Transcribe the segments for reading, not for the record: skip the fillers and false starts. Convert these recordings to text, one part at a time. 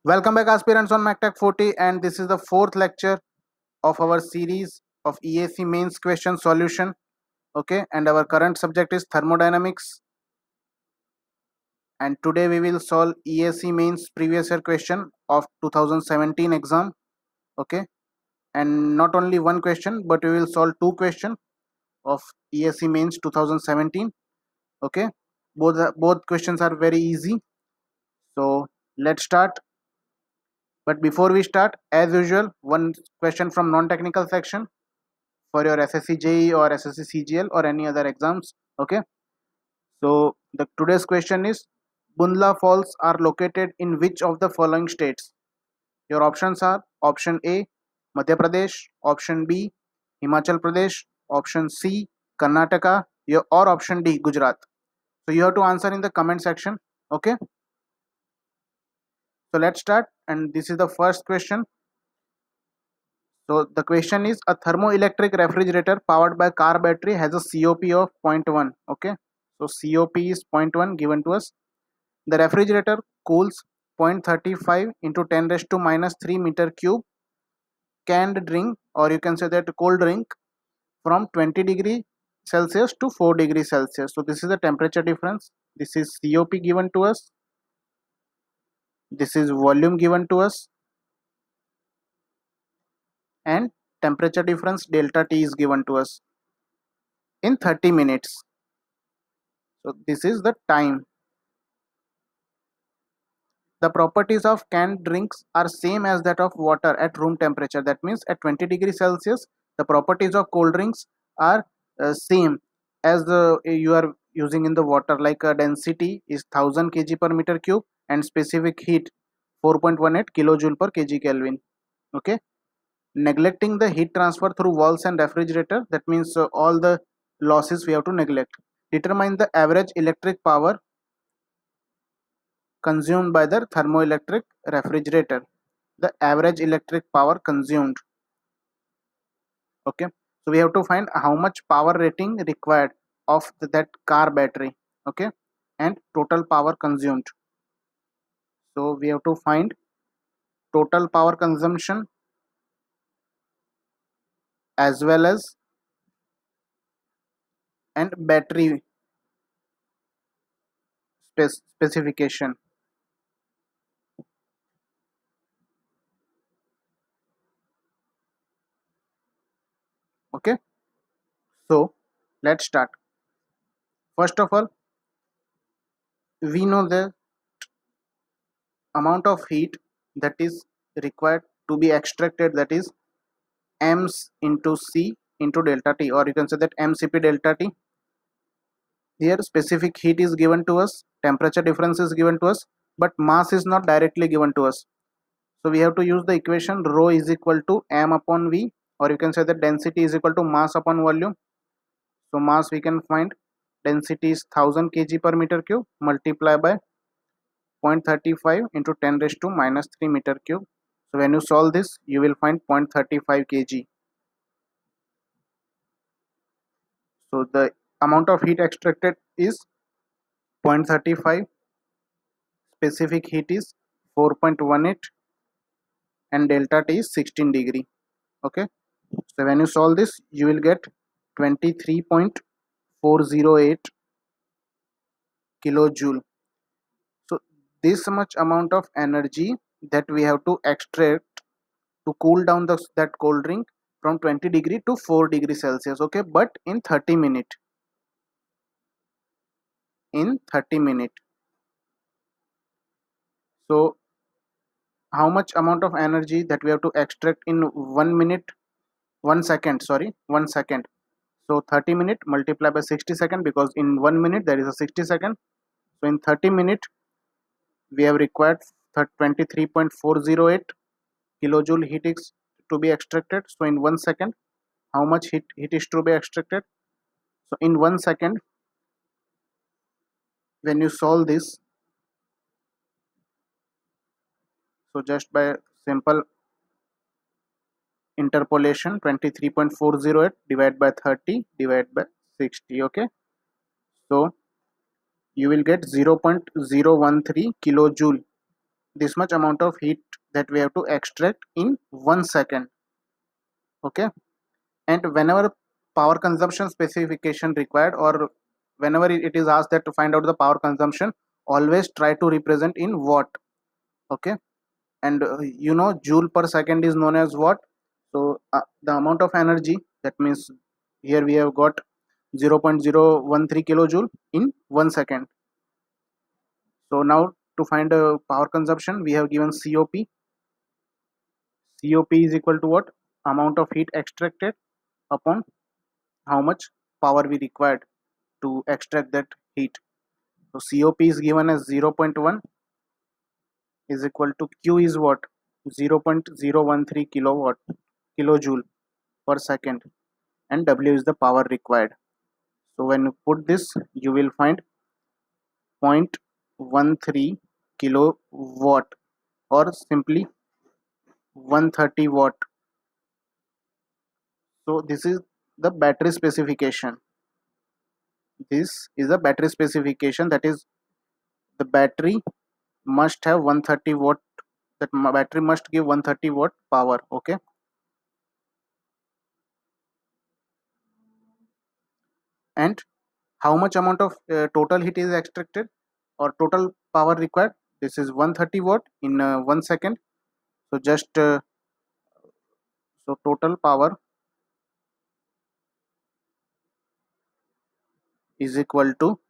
Welcome back, aspirants on MacTech 40, and this is the fourth lecture of our series of EAC mains question solution. Okay, and our current subject is thermodynamics, and today we will solve EAC mains previous year question of 2017 exam. Okay, and not only one question, but we will solve two questions of EAC mains 2017. Okay, both questions are very easy. So let's start. But before we start, as usual, one question from non-technical section for your SSC JE or SSC CGL or any other exams. Okay, so the today's question is, Bundla Falls are located in which of the following states? Your options are option A Madhya Pradesh, option B Himachal Pradesh, option C Karnataka, or option D Gujarat. So you have to answer in the comment section. Okay, so let's start, and this is the first question. So the question is, a thermoelectric refrigerator powered by car battery has a COP of 0.1. Okay, so COP is 0.1 given to us. The refrigerator cools 0.35 into 10 raised to minus 3 meter cube canned drink, or you can say that cold drink, from 20 degree Celsius to 4 degree Celsius. So this is the temperature difference. This is COP given to us. This is volume given to us, and temperature difference delta T is given to us in 30 minutes. So this is the time. The properties of canned drinks are same as that of water at room temperature. That means at 20 degrees Celsius, the properties of cold drinks are same as the you are using in the water. Like density is 1000 kg per meter cube and specific heat 4.18 kilojoule per kg Kelvin. Okay. Neglecting the heat transfer through walls and refrigerator. That means all the losses we have to neglect. Determine the average electric power consumed by the thermoelectric refrigerator. The average electric power consumed. Okay, so we have to find how much power rating required of that car battery. Okay, and total power consumed. So we have to find total power consumption as well as and battery specification. Okay, so let's start. First of all, we know the amount of heat that is required to be extracted, that is m's into c into delta T, or you can say that mcp delta T. Here specific heat is given to us, temperature difference is given to us, but mass is not directly given to us. So we have to use the equation rho is equal to m upon v, or you can say that density is equal to mass upon volume. So mass we can find, density is 1000 kg per meter cube, multiply by 0.35 into 10 raised to minus 3 meter cube. So when you solve this, you will find 0.35 kg. So the amount of heat extracted is 0.35, specific heat is 4.18, and delta T is 16 degree. Okay, so when you solve this, you will get 23.408 kilojoule. So this much amount of energy that we have to extract to cool down that cold drink from 20 degree to 4 degree Celsius. Okay, but in 30 minutes. In 30 minutes. So how much amount of energy that we have to extract in 1 minute, 1 second, sorry, 1 second. So 30 minute multiply by 60 second, because in 1 minute there is a 60 second. So in 30 minute we have required 23.408 kilojoule heat is to be extracted. So in 1 second, how much heat is to be extracted? So in 1 second, when you solve this, so just by simple interpolation, 23.408 divided by 30 divided by 60. Okay, so you will get 0.013 kilojoule this much amount of heat that we have to extract in 1 second. Okay, and whenever power consumption specification required, or whenever it is asked that to find out the power consumption, always try to represent in watt. Okay, and joule per second is known as watt. So the amount of energy, that means here we have got 0.013 kilojoule in 1 second. So now to find a power consumption, we have given COP. COP is equal to what? Amount of heat extracted upon how much power we required to extract that heat. So COP is given as 0.1 is equal to Q is what? 0.013 kilojoule per second, and W is the power required. So when you put this, you will find 0.13 kilowatt, or simply 130 watt. So this is the battery specification. This is a battery specification, that is the battery must have 130 watt, that battery must give 130 watt power. Okay, and how much amount of total heat is extracted or total power required? This is 130 watt in 1 second. So just so total power is equal to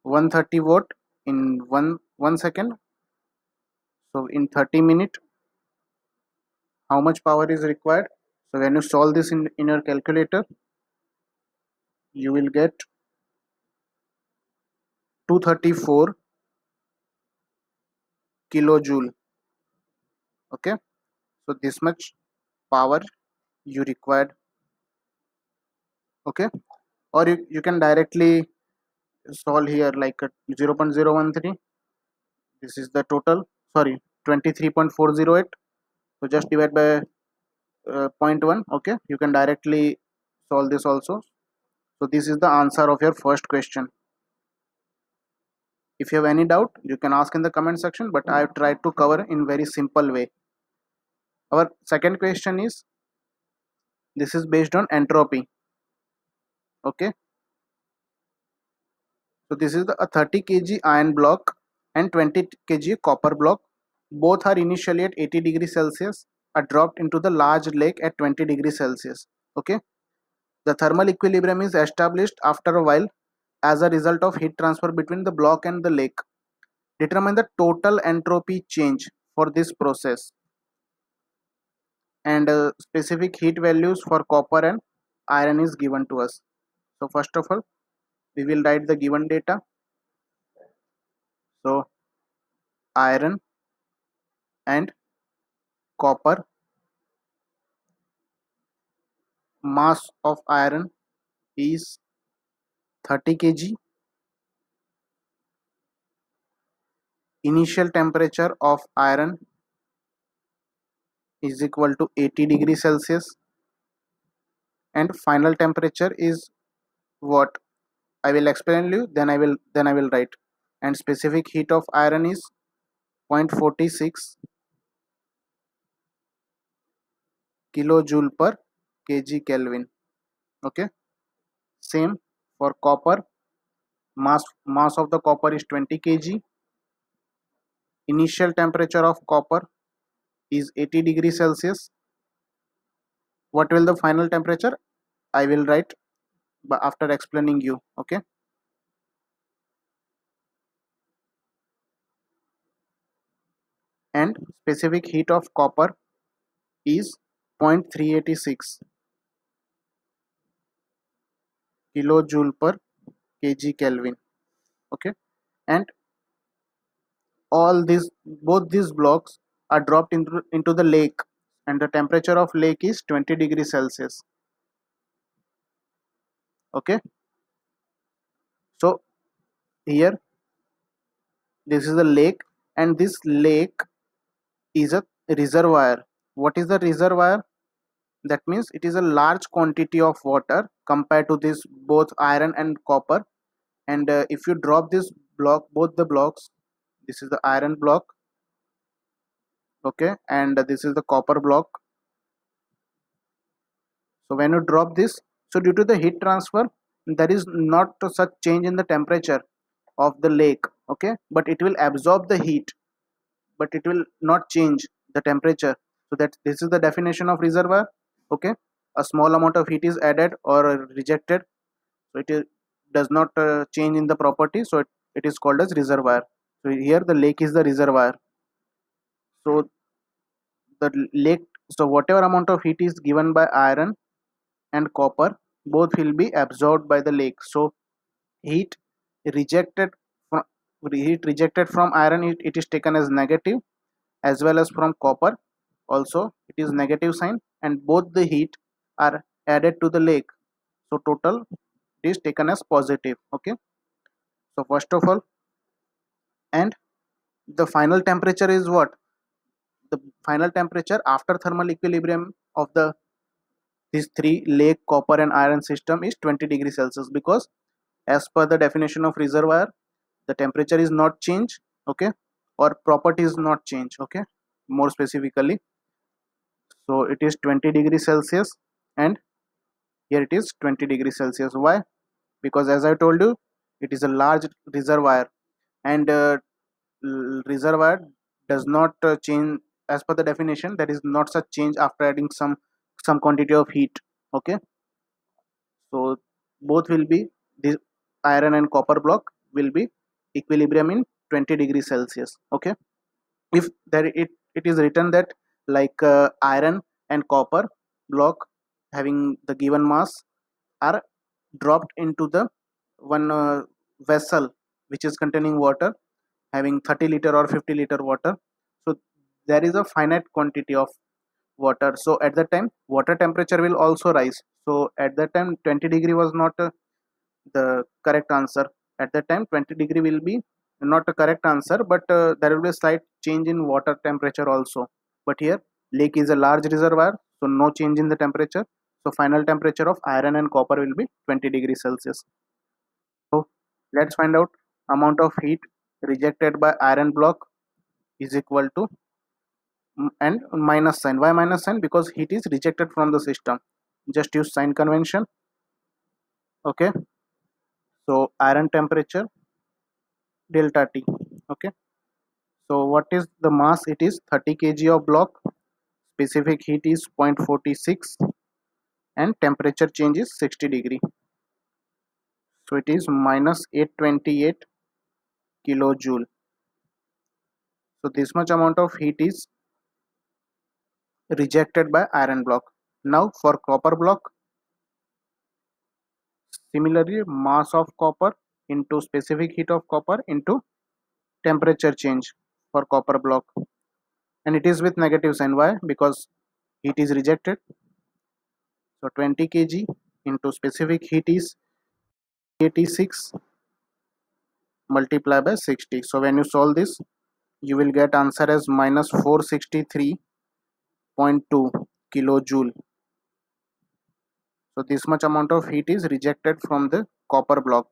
130 watt in one second. So in 30 minutes, how much power is required? So when you solve this in your calculator, you will get 234 kilojoule. Okay, so this much power you required. Okay, or you can directly solve here like 0.013. This is the total, sorry, 23.408. So just divide by 0.1. Okay, you can directly solve this also. So this is the answer of your first question. If you have any doubt, you can ask in the comment section, but I have tried to cover in very simple way. Our second question is, this is based on entropy. Okay, so this is a 30 kg iron block and 20 kg copper block. Both are initially at 80 degrees Celsius, are dropped into the large lake at 20 degrees Celsius. Okay, the thermal equilibrium is established after a while as a result of heat transfer between the block and the lake. Determine the total entropy change for this process, and specific heat values for copper and iron is given to us. So first of all, we will write the given data. So iron and copper, mass of iron is 30 kg, initial temperature of iron is equal to 80 degrees Celsius, and final temperature is what? I will explain you, then I will write. And specific heat of iron is 0.46 kilojoule per kg Kelvin. Okay, same for copper. Mass of the copper is 20 kg. Initial temperature of copper is 80 degrees Celsius. What will the final temperature? I will write but after explaining you. Okay, and specific heat of copper is 0.386 kilojoule per kg Kelvin. Okay, and all these, both these blocks are dropped into the lake, and the temperature of lake is 20 degrees Celsius. Okay, so here this is a lake, and this lake is a reservoir. What is the reservoir? That means it is a large quantity of water compared to this both iron and copper. And if you drop this block, both the blocks, this is the iron block, okay, and this is the copper block. So when you drop this, so due to the heat transfer, there is not such change in the temperature of the lake, okay, but it will absorb the heat, but it will not change the temperature. So that this is the definition of reservoir, okay. A small amount of heat is added or rejected, so does not change in the property, so it is called as reservoir. So here the lake is the reservoir. So the lake, so whatever amount of heat is given by iron and copper, both will be absorbed by the lake. So heat rejected from iron, it is taken as negative, as well as from copper also it is negative sign, and both the heat are added to the lake, so total it is taken as positive, okay. So first of all, and the final temperature is what? The final temperature after thermal equilibrium of the these three lake, copper and iron system is 20 degrees Celsius, because as per the definition of reservoir, the temperature is not change, okay, or property is not change, okay, more specifically. So it is 20 degrees Celsius, and here it is 20 degrees Celsius. Why? Because as I told you, it is a large reservoir, and reservoir does not change as per the definition. There is not such change after adding some quantity of heat, okay. So both will be, this iron and copper block will be equilibrium in 20 degrees Celsius, okay. If there it is written that like iron and copper block having the given mass are dropped into the one vessel which is containing water, having 30 liter or 50 liter water, so there is a finite quantity of water. So at that time water temperature will also rise. So at that time 20 degree was not the correct answer. At that time 20 degree will be not a correct answer, but there will be a slight change in water temperature also. But here lake is a large reservoir, so no change in the temperature. So final temperature of iron and copper will be 20 degrees Celsius. So let's find out amount of heat rejected by iron block is equal to and minus sign. Why minus sign? Because heat is rejected from the system. Just use sign convention, okay. So iron temperature delta T, okay. So what is the mass? It is 30 kg of block, specific heat is 0.46, and temperature change is 60 degree. So it is minus 828 kilojoule. So this much amount of heat is rejected by iron block. Now for copper block, similarly mass of copper into specific heat of copper into temperature change for copper block, and it is with negative sign. Why? Because heat is rejected. So 20 kg into specific heat is 86 multiplied by 60. So when you solve this, you will get answer as minus 463.2 kilojoule. So this much amount of heat is rejected from the copper block,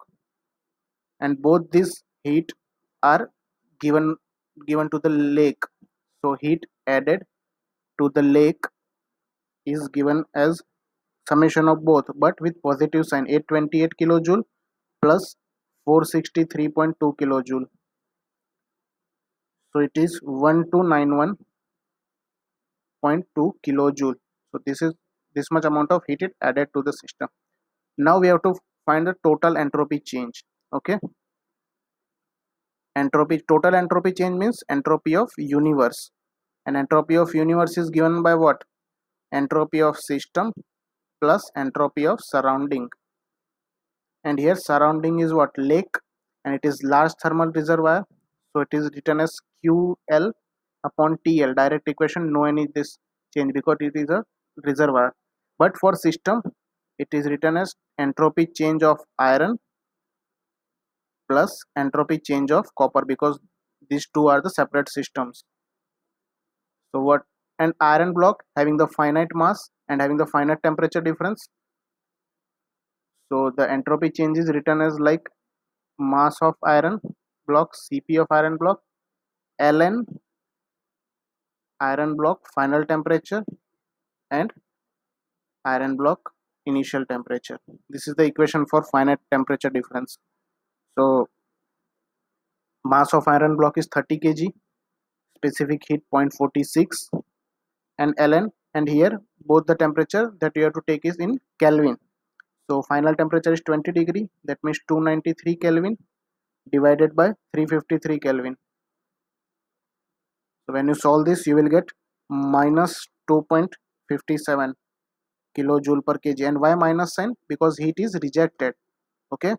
and both this heat are given to the lake. So heat added to the lake is given as summation of both, but with positive sign, 828 kilojoule plus 463.2 kilojoule. So it is 1291.2 kilojoule. So this much amount of heat is added to the system. Now we have to find the total entropy change, okay. Total entropy change means entropy of universe, and entropy of universe is given by what? Entropy of system plus entropy of surrounding, and here surrounding is what? Lake, and it is large thermal reservoir, so it is written as QL upon TL, direct equation, no any this change because it is a reservoir. But for system it is written as entropy change of iron plus entropy change of copper, because these two are the separate systems. So what? An iron block having the finite mass and having the finite temperature difference, so the entropy change is written as like mass of iron block, Cp of iron block, ln iron block final temperature and iron block initial temperature. This is the equation for finite temperature difference. So mass of iron block is 30 kg, specific heat 0.46 and Ln, and here both the temperature that you have to take is in Kelvin. So final temperature is 20 degree, that means 293 Kelvin divided by 353 Kelvin. So when you solve this, you will get minus 2.57 kilojoule per kg. And why minus sign? Because heat is rejected. Okay,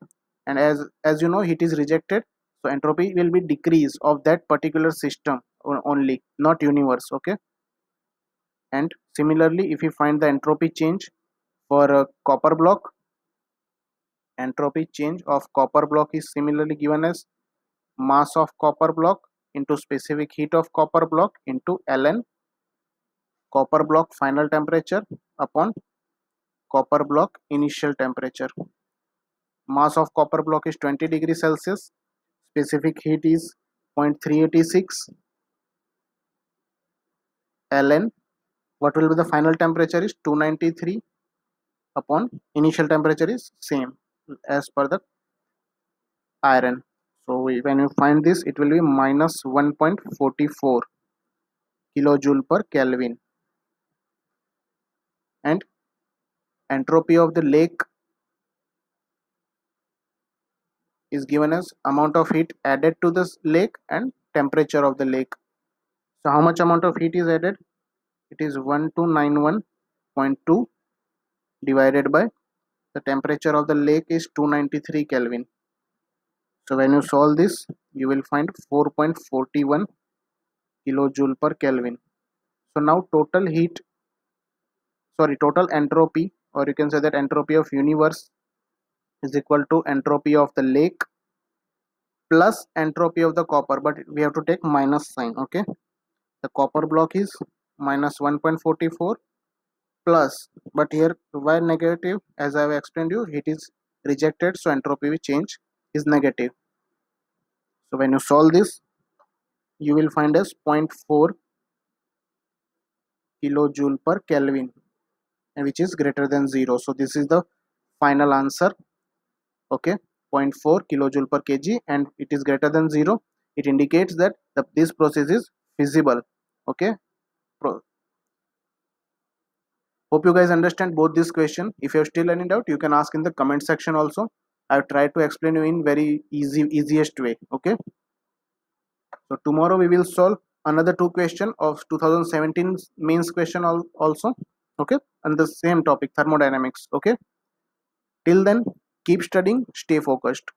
and as you know, heat is rejected, so entropy will be decrease of that particular system only, not universe. Okay, and similarly, if you find the entropy change for a copper block, entropy change of copper block is similarly given as mass of copper block into specific heat of copper block into Ln copper block final temperature upon copper block initial temperature. Mass of copper block is 20 degrees Celsius, specific heat is 0.386 Ln. What will be the final temperature is 293 upon initial temperature is same as per the iron. So when you find this, it will be minus 1.44 kilojoule per Kelvin. And entropy of the lake is given as amount of heat added to this lake and temperature of the lake. So how much amount of heat is added? It is 1291.2 divided by the temperature of the lake is 293 Kelvin. So when you solve this, you will find 4.41 kilojoule per Kelvin. So now total entropy, or you can say that entropy of universe is equal to entropy of the lake plus entropy of the copper, but we have to take minus sign. Okay, the copper block is minus 1.44 plus, but here why negative? As I have explained you, heat is rejected, so entropy change is negative. So when you solve this, you will find as 0.4 kilojoule per Kelvin, and which is greater than 0. So this is the final answer. Okay, 0.4 kilojoule per kg, and it is greater than 0. It indicates that this process is feasible. Okay, hope you guys understand both this question. If you have still any doubt, you can ask in the comment section also. I've tried to explain you in very easiest way. Okay, so tomorrow we will solve another two question of 2017 mains question also. Okay, and the same topic, thermodynamics. Okay, till then, keep studying, stay focused.